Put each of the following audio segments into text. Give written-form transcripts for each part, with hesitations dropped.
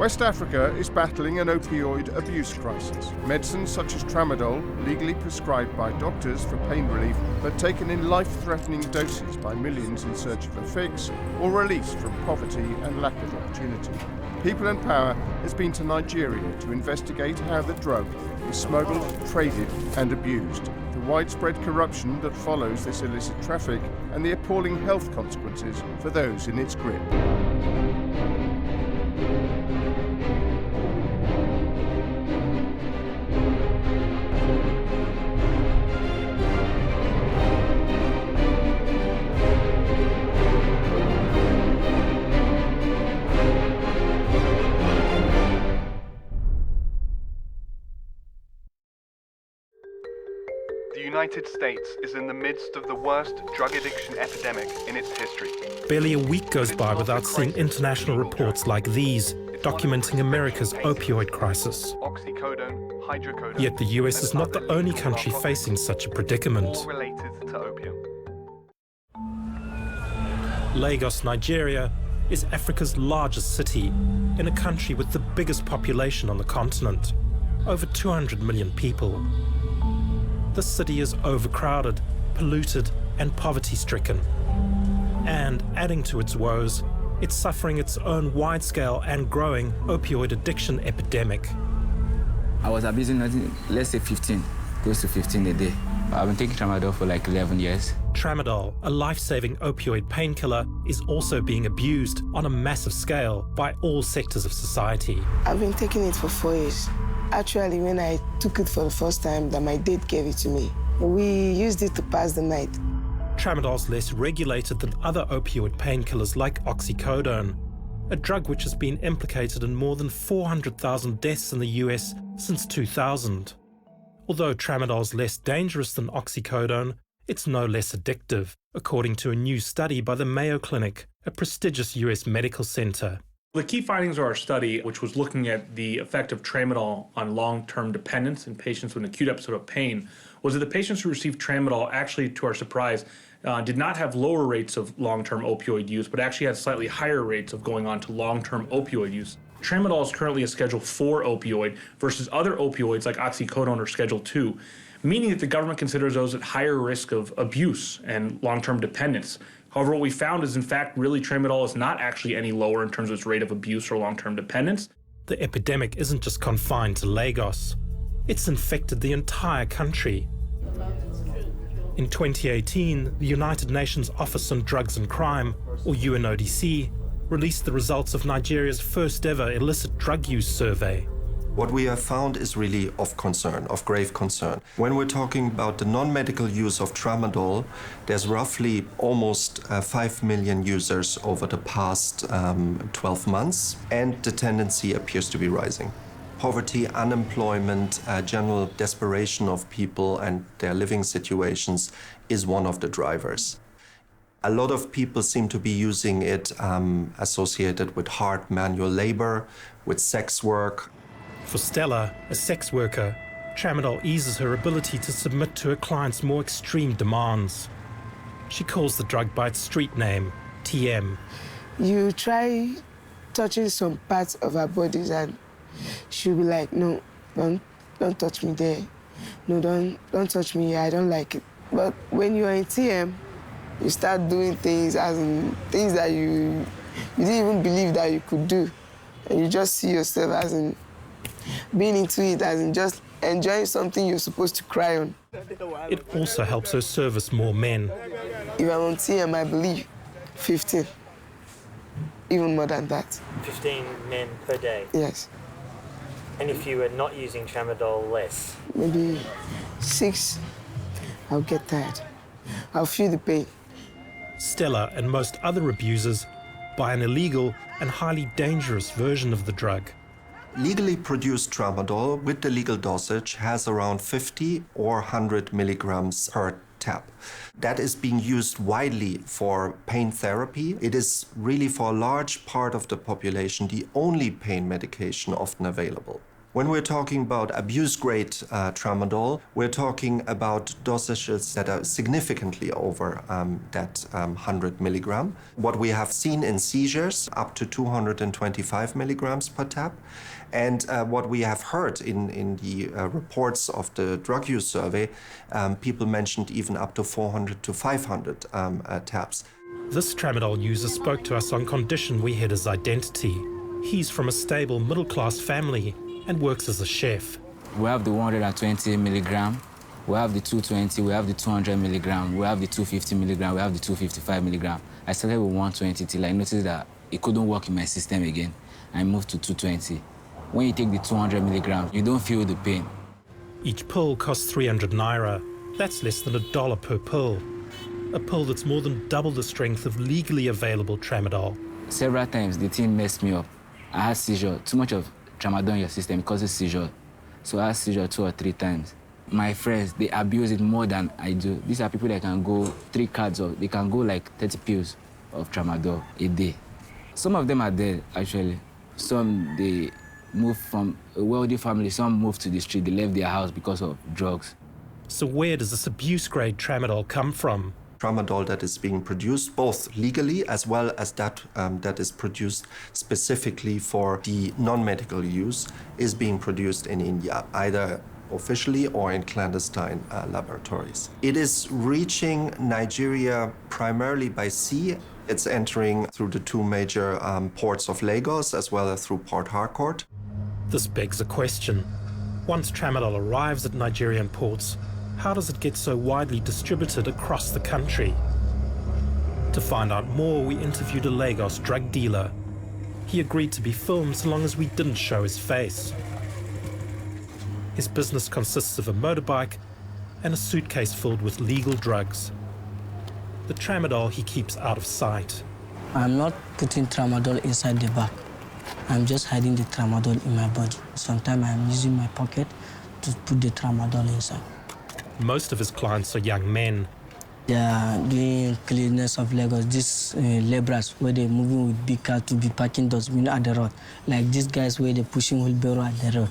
West Africa is battling an opioid abuse crisis. Medicines such as tramadol, legally prescribed by doctors for pain relief, but taken in life-threatening doses by millions in search of a fix or release from poverty and lack of opportunity. People in Power has been to Nigeria to investigate how the drug is smuggled, traded and abused, the widespread corruption that follows this illicit traffic and the appalling health consequences for those in its grip. The United States is in the midst of the worst drug addiction epidemic in its history. Barely a week goes by without seeing international reports like these, documenting America's opioid crisis. Oxycodone, hydrocodone, Yet the US is not the only country facing such a predicament. all related to opium. Lagos, Nigeria, is Africa's largest city in a country with the biggest population on the continent, over 200 million people. The city is overcrowded, polluted, and poverty-stricken. And adding to its woes, it's suffering its own wide-scale and growing opioid addiction epidemic. I was abusing, let's say 15, close to 15 a day. I've been taking tramadol for like 11 years. Tramadol, a life-saving opioid painkiller, is also being abused on a massive scale by all sectors of society. I've been taking it for 4 years. Actually, when I took it for the first time, that my dad gave it to me. We used it to pass the night. Tramadol's less regulated than other opioid painkillers like oxycodone, a drug which has been implicated in more than 400,000 deaths in the US since 2000. Although tramadol's less dangerous than oxycodone, it's no less addictive, according to a new study by the Mayo Clinic, a prestigious US medical center. The key findings of our study, which was looking at the effect of tramadol on long-term dependence in patients with an acute episode of pain, was that the patients who received tramadol actually, to our surprise, did not have lower rates of long-term opioid use, but actually had slightly higher rates of going on to long-term opioid use. Tramadol is currently a Schedule IV opioid versus other opioids like oxycodone or Schedule II, meaning that the government considers those at higher risk of abuse and long-term dependence. However, what we found is, in fact, really tramadol is not actually any lower in terms of its rate of abuse or long-term dependence. The epidemic isn't just confined to Lagos. It's infected the entire country. In 2018, the United Nations Office on Drugs and Crime, or UNODC, released the results of Nigeria's first ever illicit drug use survey. What we have found is really of concern, of grave concern. When we're talking about the non-medical use of tramadol, there's roughly almost 5 million users over the past 12 months, and the tendency appears to be rising. Poverty, unemployment, general desperation of people and their living situations is one of the drivers. A lot of people seem to be using it associated with hard manual labor, with sex work. For Stella, a sex worker, tramadol eases her ability to submit to her client's more extreme demands. She calls the drug by its street name, TM. You try touching some parts of our bodies and she'll be like, no, don't touch me there. No, don't touch me here, I don't like it. But when you're in TM, you start doing things as in things that you didn't even believe that you could do. And you just see yourself as in being into it, as in just enjoying something you're supposed to cry on. It also helps her service more men. If I'm on TM, I believe 15, even more than that. 15 men per day? Yes. And if you were not using tramadol, less? Maybe 6, I'll get tired. I'll feel the pain. Stella and most other abusers buy an illegal and highly dangerous version of the drug. Legally produced tramadol with the legal dosage has around 50 or 100 milligrams per tab. That is being used widely for pain therapy. It is really for a large part of the population the only pain medication often available. When we're talking about abuse-grade tramadol, we're talking about dosages that are significantly over that 100 milligram. What we have seen in seizures, up to 225 milligrams per tab. And what we have heard in the reports of the drug use survey, people mentioned even up to 400 to 500 tabs. This tramadol user spoke to us on condition we hid his identity. He's from a stable middle-class family and works as a chef. We have the 120 milligram, we have the 220, we have the 200 milligram, we have the 250 milligram, we have the 255 milligram. I started with 120 till I noticed that it couldn't work in my system again. I moved to 220. When you take the 200 milligrams, you don't feel the pain. Each pill costs 300 naira. That's less than $1 per pill. A pill that's more than double the strength of legally available tramadol. Several times the thing messed me up. I had seizure, too much of tramadol in your system causes seizure. So I had seizure 2 or 3 times. My friends, they abuse it more than I do. These are people that can go 3 cards or they can go like 30 pills of tramadol a day. Some of them are dead, actually. Some, they moved from a wealthy family. Some moved to the street. They left their house because of drugs. So where does this abuse-grade tramadol come from? Tramadol that is being produced both legally as well as that that is produced specifically for the non-medical use is being produced in India, either officially or in clandestine laboratories. It is reaching Nigeria primarily by sea. It's entering through the 2 major ports of Lagos as well as through Port Harcourt. This begs a question. Once tramadol arrives at Nigerian ports, how does it get so widely distributed across the country? To find out more, we interviewed a Lagos drug dealer. He agreed to be filmed so long as we didn't show his face. His business consists of a motorbike and a suitcase filled with legal drugs. The tramadol he keeps out of sight. I'm not putting tramadol inside the bag. I'm just hiding the tramadol in my body. Sometimes I'm using my pocket to put the tramadol inside. Most of his clients are young men. They are doing cleanness of Lagos. These laborers where they're moving with big cars to be parking dustbin at the road. Like these guys where they're pushing wheelbarrow at the road.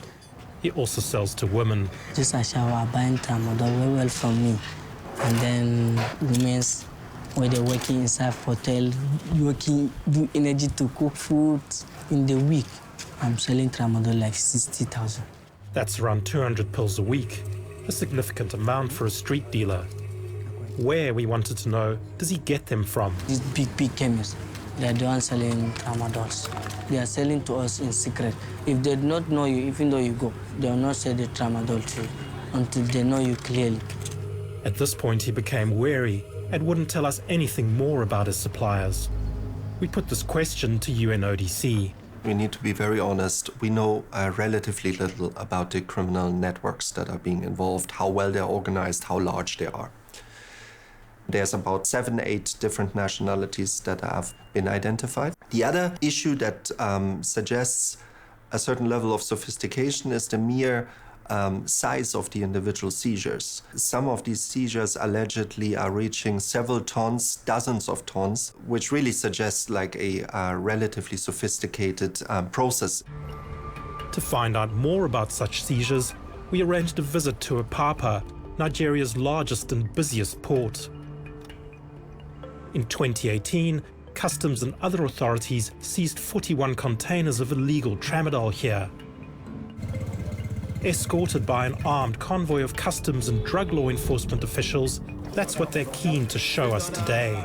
He also sells to women. Just are buying tramadol very well from me. And then women's where they're working inside hotel, working, do energy to cook food in the week. I'm selling tramadol like 60,000. That's around 200 pills a week, a significant amount for a street dealer. Where, we wanted to know, does he get them from? These big chemists, they are the ones selling tramadols. They are selling to us in secret. If they do not know you, even though you go, they will not sell the tramadol to you until they know you clearly. At this point, he became wary and wouldn't tell us anything more about his suppliers. We put this question to UNODC. We need to be very honest. We know relatively little about the criminal networks that are being involved, how well they're organized, how large they are. There's about 7, 8 different nationalities that have been identified. The other issue that suggests a certain level of sophistication is the mere size of the individual seizures. Some of these seizures allegedly are reaching several tons, dozens of tons, which really suggests like a relatively sophisticated process. To find out more about such seizures, we arranged a visit to Apapa, Nigeria's largest and busiest port. In 2018, customs and other authorities seized 41 containers of illegal tramadol here. Escorted by an armed convoy of customs and drug law enforcement officials, that's what they're keen to show us today.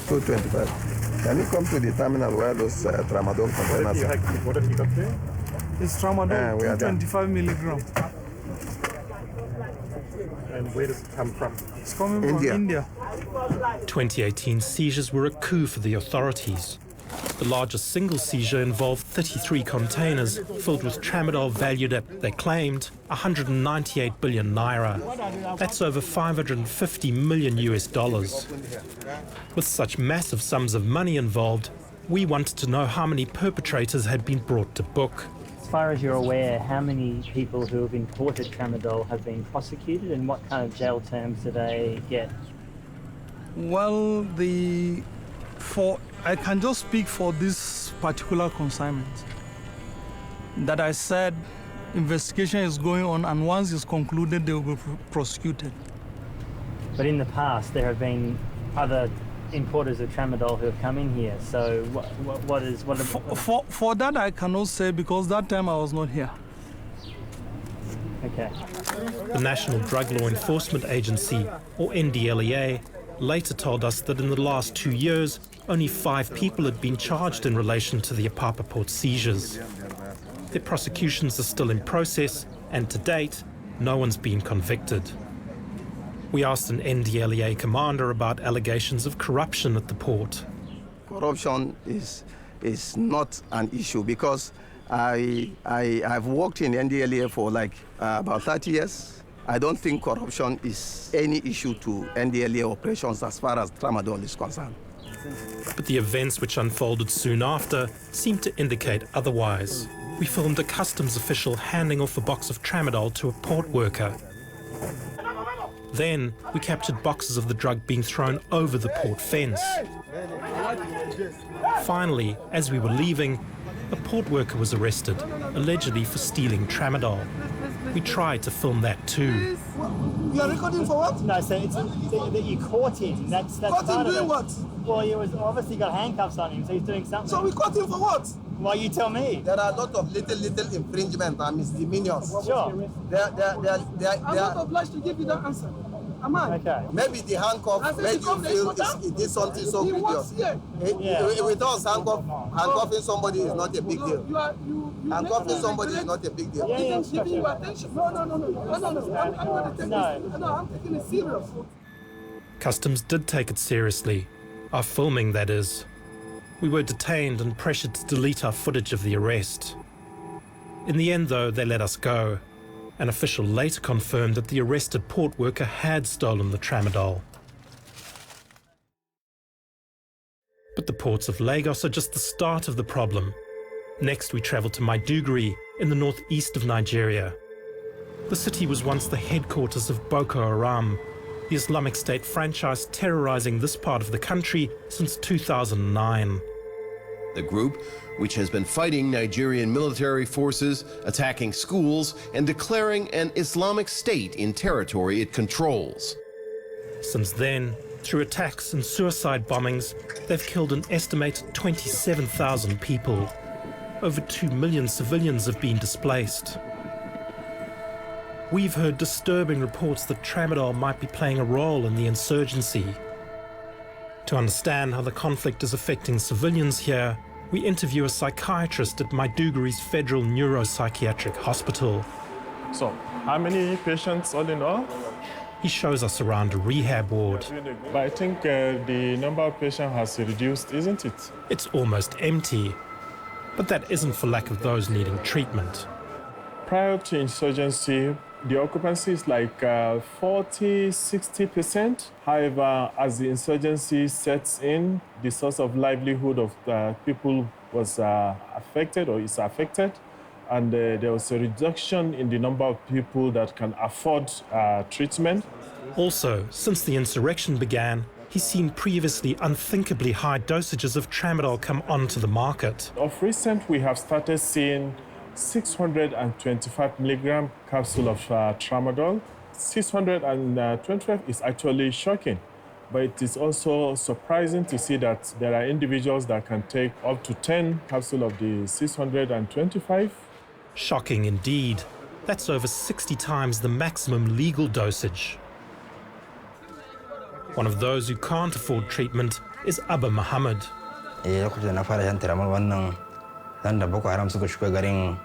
225. Can you come to the terminal where those tramadol containers are? What have you got there? It's tramadol, 225 milligram. And where does it come from? It's coming from India. 2018 seizures were a coup for the authorities. The largest single seizure involved 33 containers filled with tramadol valued at, they claimed, 198 billion naira. That's over 550 million US dollars. With such massive sums of money involved, we wanted to know how many perpetrators had been brought to book. As far as you're aware, how many people who have imported tramadol have been prosecuted and what kind of jail terms do they get? Well, I can just speak for this particular consignment. that I said investigation is going on, and once it's concluded, they will be prosecuted. But in the past, there have been other importers of tramadol who have come in here. So For that, I cannot say because that time I was not here. Okay. The National Drug Law Enforcement Agency, or NDLEA, later told us that in the last 2 years, only 5 people had been charged in relation to the Apapa port seizures. Their prosecutions are still in process, and to date, no one's been convicted. We asked an NDLEA commander about allegations of corruption at the port. Corruption is not an issue because I've worked in NDLEA for like about 30 years. I don't think corruption is any issue to NDLEA operations as far as tramadol is concerned. But the events which unfolded soon after seemed to indicate otherwise. We filmed a customs official handing off a box of tramadol to a port worker. Then we captured boxes of the drug being thrown over the port fence. Finally, as we were leaving, a port worker was arrested, allegedly for stealing tramadol. We tried to film that too. You are recording for what? No, so it's that you caught him. That's Caught him doing what? Well, he was obviously got handcuffs on him, so he's doing something. So we caught him for what? Well, you tell me. There are a lot of little infringement and misdemeanors. Sure. I'm not obliged to give you that answer. Am I? Okay. Maybe the handcuff made you feel it did something so grievous. With us, handcuffing somebody is not a big deal. Handcuffing somebody is not a big deal. Giving you attention. No. I'm going to take this. No, I'm taking it serious. Customs did take it seriously. Our filming, that is. We were detained and pressured to delete our footage of the arrest. In the end, though, they let us go. An official later confirmed that the arrested port worker had stolen the tramadol. But the ports of Lagos are just the start of the problem. Next, we travelled to Maiduguri in the northeast of Nigeria. The city was once the headquarters of Boko Haram, the Islamic State franchise terrorising this part of the country since 2009. The group, which has been fighting Nigerian military forces, attacking schools, and declaring an Islamic State in territory it controls. Since then, through attacks and suicide bombings, they've killed an estimated 27,000 people. Over 2 million civilians have been displaced. We've heard disturbing reports that tramadol might be playing a role in the insurgency. To understand how the conflict is affecting civilians here, we interview a psychiatrist at Maiduguri's Federal Neuropsychiatric Hospital. So, how many patients all in all? He shows us around a rehab ward. But I think the number of patients has reduced, isn't it? It's almost empty. But that isn't for lack of those needing treatment. Prior to insurgency, the occupancy is like 40–60%. However, as the insurgency sets in, the source of livelihood of people was affected or is affected. And there was a reduction in the number of people that can afford treatment. Also, since the insurrection began, he's seen previously unthinkably high dosages of tramadol come onto the market. Of recent, we have started seeing 625 milligram capsule of tramadol. 625 is actually shocking, but it is also surprising to see that there are individuals that can take up to 10 capsules of the 625. Shocking indeed. That's over 60 times the maximum legal dosage. One of those who can't afford treatment is Abba Muhammad. Dan da Boko Haram suka shiga garin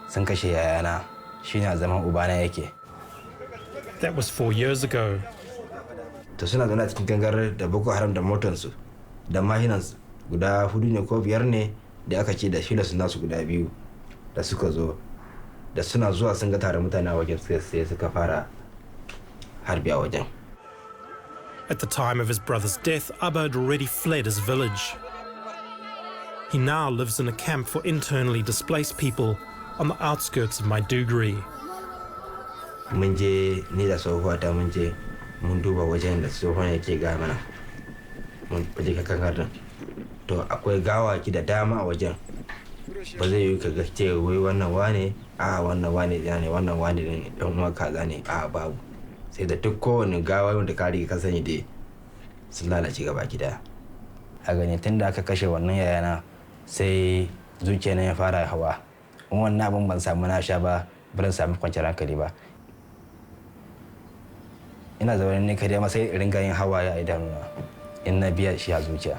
sun kashe yayana shine a zaman ubana yake. That was 4 years ago. To suna zaune a cikin gangar da Boko Haram da motansu da mahinansu guda 4 ne ko 5 ne da aka ce da filas nasu guda 2 da suka zo da suna zuwa sun ga tare mutane a wajen sai suka fara harbi a wajen. At the time of his brother's death, Abba had already fled his village. He now lives in a camp for internally displaced people on the outskirts of Maiduguri. Mun je ni da tsohuwata mun je mun duba wajen da tsohon yake ga mana. Mun je kakan garin. To akwai gawaki da dama a wajen. ba zai yi ka ga cewa wai wannan wane wannan wane ne wannan wane ne dan uwa kaza ne babu sai da duk kowane gawa wanda ka riga ka sani dai sun lalace gaba gida a gane tun da aka kashe wannan yayana sai zuciya na ya fara hawa wannan abin ban samu na sha ba ban samu kwanciyar hankali ba ina zaune ne kare ma sai ringa yin hawaye a idanuna in na biya shi a zuciya.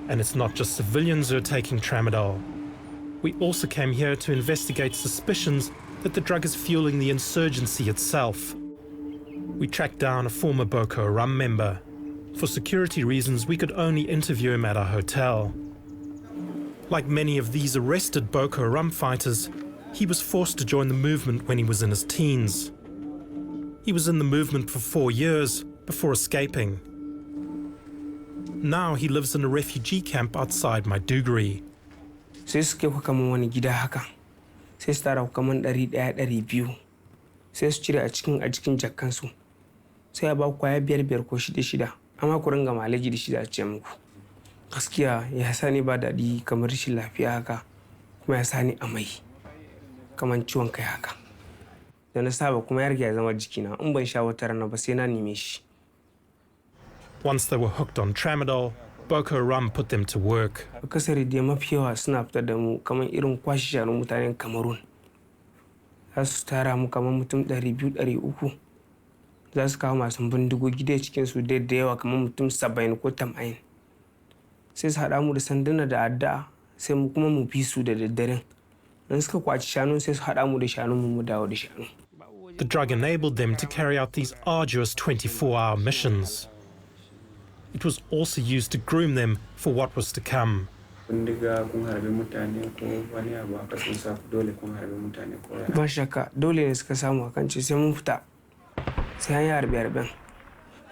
And it's not just civilians who are taking tramadol. We also came here to investigate suspicions that the drug is fueling the insurgency itself. We tracked down a former Boko Haram member. For security reasons, we could only interview him at our hotel. Like many of these arrested Boko Haram fighters, he was forced to join the movement when he was in his teens. He was in the movement for 4 years before escaping. Now he lives in a refugee camp outside Maiduguri. Sai suke ku kaman wani gida haka. Sai su tara ku kaman 100 200. Sai su cire a cikin jakkansu. Sai a ba ku kwaya 5 ko 6 amma ku ringa malaji da shi za a ce muku. Gaskiya ya sani ba daɗi kamar rashin lafiya haka kuma ya sani amai kaman ciwon kai haka. Da na saba kuma ya riga ya zama jikina in ban sha wata rana ba sai na neme shi. Once they were hooked on tramadol, Boko Haram put them to work. Akasari da mafi yawa suna fitar da mu kamar irin kwashi shanun mutanen Cameroon. Za su tara mu kamar mutum 200-300. Za su kawo masu bindigogi da cikin su da yawa kamar mutum 70 ko 80. Sai su haɗa mu da sanduna da adda sai mu kuma mu bi su da daddaren. In suka kwaci shanu sai su haɗa mu da shanu mu dawo da shanu. The drug enabled them to carry out these arduous 24-hour missions. It was also used to groom them for what was to come. Ba shakka dole ne suka samu akan ce sai mun fita sai an yi harbe-harben.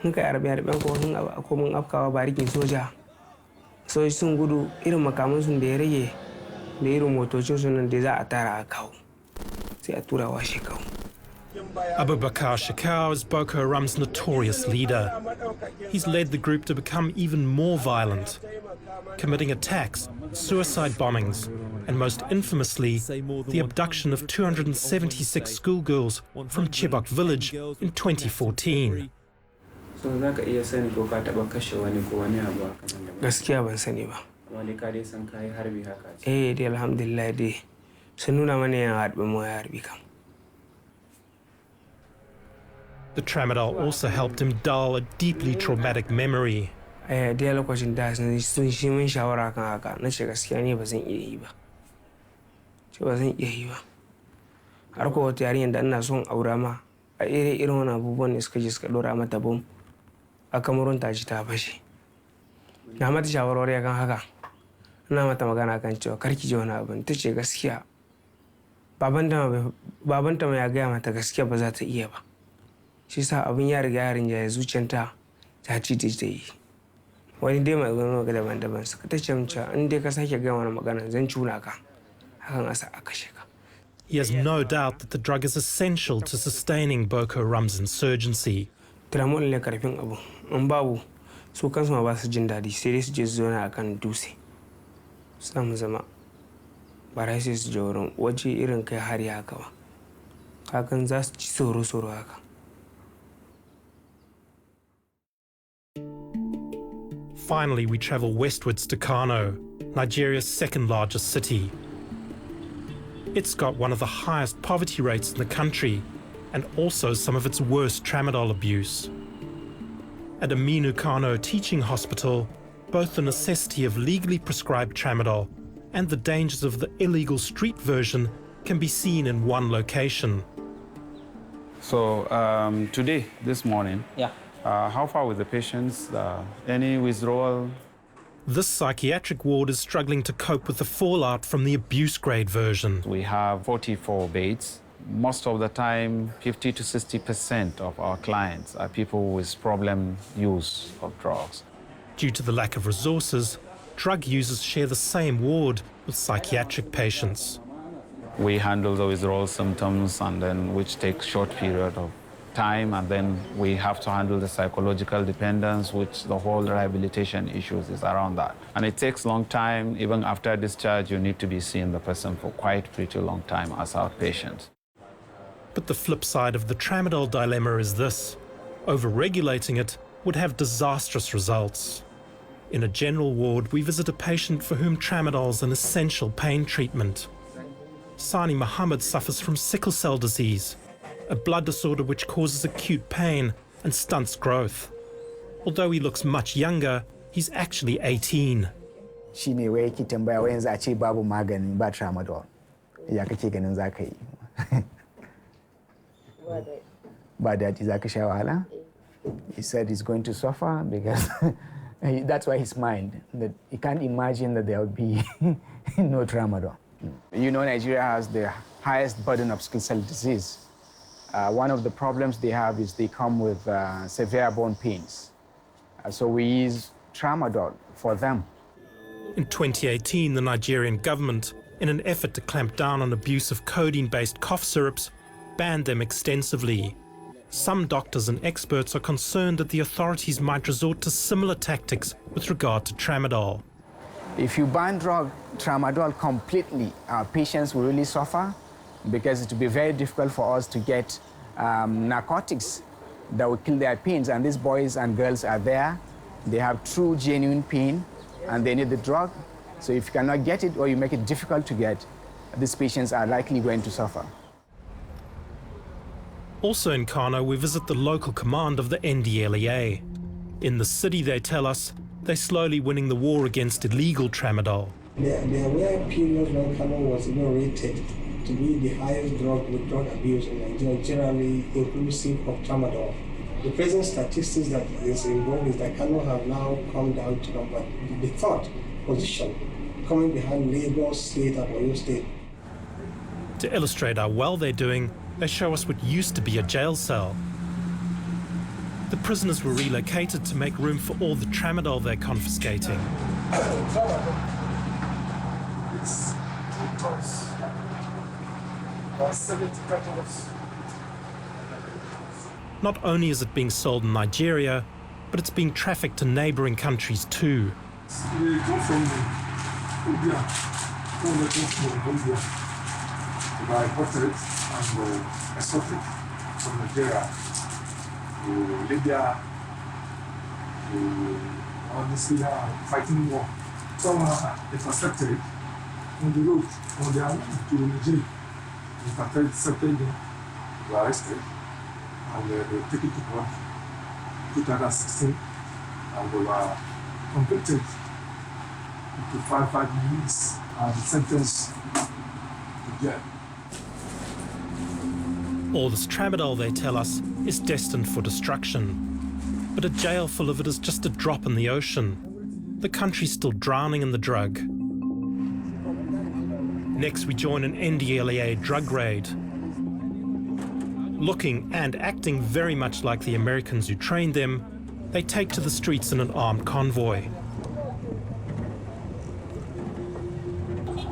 Mun kai harbe-harben ko mun afkawa barikin soja. Soji sun gudu irin makamansu da ya rage da irin motocinsu nan da za a tara a kawo. Sai a tura wa shekau. Abubakar Shekau is Boko Haram's notorious leader. He's led the group to become even more violent, committing attacks, suicide bombings, and most infamously, the abduction of 276 schoolgirls from Chibok village in 2014. Gaskiya ban sani ba. Dai alhamdulillah dai. Sun nuna mana yan harbe mu ya harbe kam. The tramadol also helped him dull a deeply traumatic memory. Dai lokacin da sun shi mun shawara kan haka na ce gaskiya ne ba zan iya yi ba. Ba zan iya yi ba. Har ko wata yarinyar da ina son aura ma a irin wani abubuwan ne suka je suka dora mata bom a Cameroon ta ji ta fashe. Na mata shawarwari kan haka. Ina mata magana kan cewa karki ji wani abin ta ce gaskiya. Babanta mai ya gaya mata gaskiya ba za ta iya ba. Shi sa abin ya riga ya rinjaye zuciyarta ta ci ta yi. Wani dai mai gano daban-daban suka ta ce cewa in dai ka sake gaya wani magana zan cuna ka. Hakan asa a kashe ka. He has no doubt that the drug is essential to sustaining Boko Haram's insurgency. Tramadol ne karfin abu. In babu su kansu ma ba su jin daɗi sai dai su je su zauna akan dutse. Su samu zama. Ba rai sai su je wurin waje irin kai hari haka ba. Hakan za su ci tsoro haka. Finally, we travel westwards to Kano, Nigeria's second largest city. It's got one of the highest poverty rates in the country and also some of its worst tramadol abuse. At Aminu Kano Teaching Hospital, both the necessity of legally prescribed tramadol and the dangers of the illegal street version can be seen in one location. So this morning, how far with the patients? Any withdrawal? This psychiatric ward is struggling to cope with the fallout from the abuse grade version. We have 44 beds. Most of the time, 50 to 60% of our clients are people with problem use of drugs. Due to the lack of resources, drug users share the same ward with psychiatric patients. We handle the withdrawal symptoms, and then which takes short period of time, and then we have to handle the psychological dependence, which the whole rehabilitation issues is around that. And it takes long time. Even after discharge, you need to be seeing the person for quite pretty long time as outpatient. But the flip side of the tramadol dilemma is this: over-regulating it would have disastrous results. In a general ward, we visit a patient for whom tramadol is an essential pain treatment. Sani Muhammad suffers from sickle cell disease, a blood disorder which causes acute pain and stunts growth. Although he looks much younger, he's actually 18. Shi ne wai yake tambaya wai yanzu a ce babu magani ba tramadol. Ya kake ganin za ka yi? Ba daɗi za ka sha wahala? He said he's going to suffer because that's why his mind, that he can't imagine that there will be no tramadol. You know, Nigeria has the highest burden of sickle cell disease. One of the problems they have is they come with severe bone pains. So we use tramadol for them. In 2018, the Nigerian government, in an effort to clamp down on abuse of codeine-based cough syrups, banned them extensively. Some doctors and experts are concerned that the authorities might resort to similar tactics with regard to tramadol. If you ban tramadol completely, our patients will really suffer because it will be very difficult for us to get narcotics that will kill their pains. And these boys and girls are there. They have true, genuine pain, and they need the drug. So if you cannot get it or you make it difficult to get, these patients are likely going to suffer. Also in Kano, we visit the local command of the NDLEA. In the city, they tell us, they're slowly winning the war against illegal tramadol. There were periods when Kano was even rated to be the highest drug with drug abuse in Nigeria, generally inclusive of tramadol. The present statistics that is involved is that Kano have now come down to the third position, coming behind Lagos State and Oyo State. To illustrate how well they're doing, they show us what used to be a jail cell. The prisoners were relocated to make room for all the tramadol they're confiscating. It's 2 tons. About 70 cartons. Not only is it being sold in Nigeria, but it's being trafficked to neighboring countries too. They come from India. They come from India. By imported and exported from Nigeria to Libya, to honestly fighting war. Some are intercepted on the road, on their way to Nigeria. Intercepted them, they were arrested, and they were taken to court in 2016, and they were convicted to 5 years and sentenced to jail. All this tramadol, they tell us, is destined for destruction. But a jail full of it is just a drop in the ocean. The country's still drowning in the drug. Next, we join an NDLEA drug raid. Looking and acting very much like the Americans who trained them, they take to the streets in an armed convoy.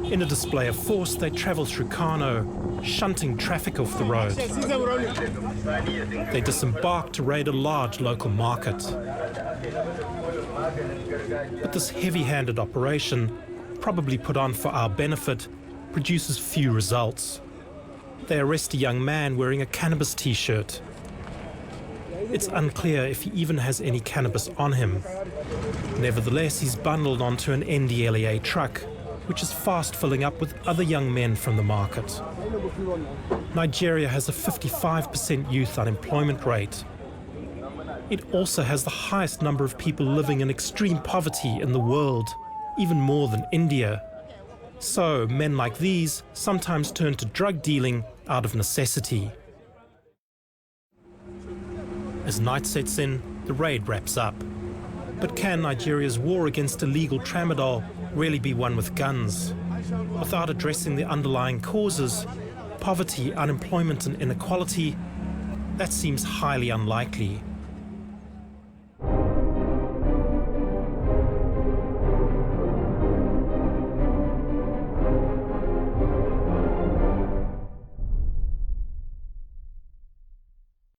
In a display of force, they travel through Kano, shunting traffic off the road. They disembark to raid a large local market. But this heavy-handed operation, probably put on for our benefit, produces few results. They arrest a young man wearing a cannabis t-shirt. It's unclear if he even has any cannabis on him. Nevertheless, he's bundled onto an NDLEA truck, which is fast filling up with other young men from the market. Nigeria has a 55% youth unemployment rate. It also has the highest number of people living in extreme poverty in the world, even more than India. So men like these sometimes turn to drug dealing out of necessity. As night sets in, the raid wraps up. But can Nigeria's war against illegal tramadol really be won with guns? Without addressing the underlying causes, poverty, unemployment and inequality, that seems highly unlikely.